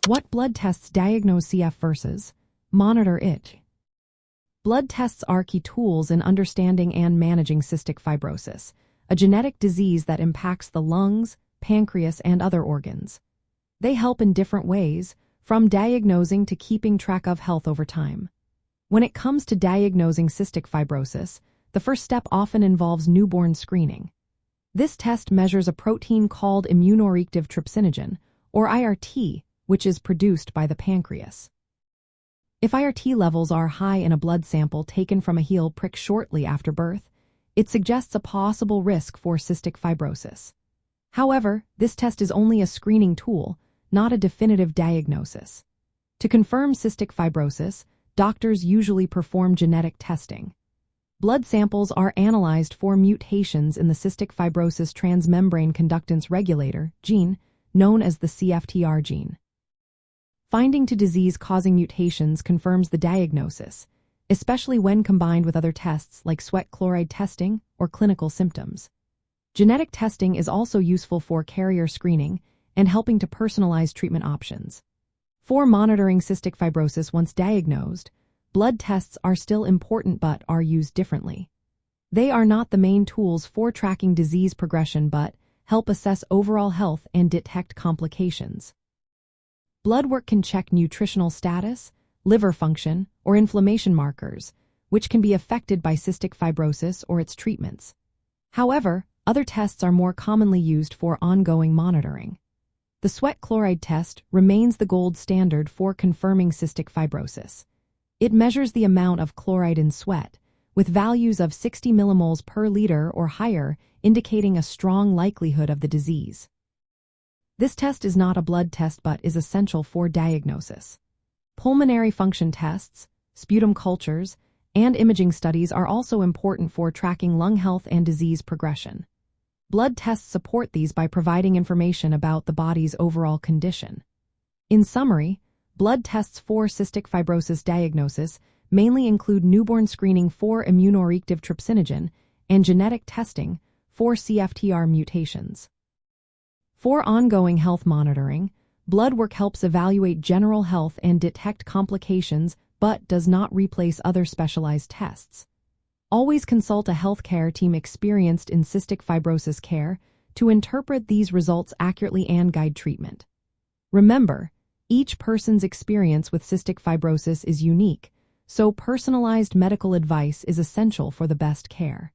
What blood tests diagnose CF versus monitor it? Blood tests are key tools in understanding and managing cystic fibrosis, a genetic disease that impacts the lungs, pancreas, and other organs. They help in different ways, from diagnosing to keeping track of health over time. When it comes to diagnosing cystic fibrosis, the first step often involves newborn screening. This test measures a protein called immunoreactive trypsinogen, or IRT, which is produced by the pancreas. If IRT levels are high in a blood sample taken from a heel prick shortly after birth, it suggests a possible risk for cystic fibrosis. However, this test is only a screening tool, not a definitive diagnosis. To confirm cystic fibrosis, doctors usually perform genetic testing. Blood samples are analyzed for mutations in the cystic fibrosis transmembrane conductance regulator gene, known as the CFTR gene. Finding to disease-causing mutations confirms the diagnosis, especially when combined with other tests like sweat chloride testing or clinical symptoms. Genetic testing is also useful for carrier screening and helping to personalize treatment options. For monitoring cystic fibrosis once diagnosed, blood tests are still important but are used differently. They are not the main tools for tracking disease progression but help assess overall health and detect complications. Blood work can check nutritional status, liver function, or inflammation markers, which can be affected by cystic fibrosis or its treatments. However, other tests are more commonly used for ongoing monitoring. The sweat chloride test remains the gold standard for confirming cystic fibrosis. It measures the amount of chloride in sweat, with values of 60 millimoles per liter or higher, indicating a strong likelihood of the disease. This test is not a blood test but is essential for diagnosis. Pulmonary function tests, sputum cultures, and imaging studies are also important for tracking lung health and disease progression. Blood tests support these by providing information about the body's overall condition. In summary, blood tests for cystic fibrosis diagnosis mainly include newborn screening for immunoreactive trypsinogen and genetic testing for CFTR mutations. For ongoing health monitoring, blood work helps evaluate general health and detect complications but does not replace other specialized tests. Always consult a healthcare team experienced in cystic fibrosis care to interpret these results accurately and guide treatment. Remember, each person's experience with cystic fibrosis is unique, so personalized medical advice is essential for the best care.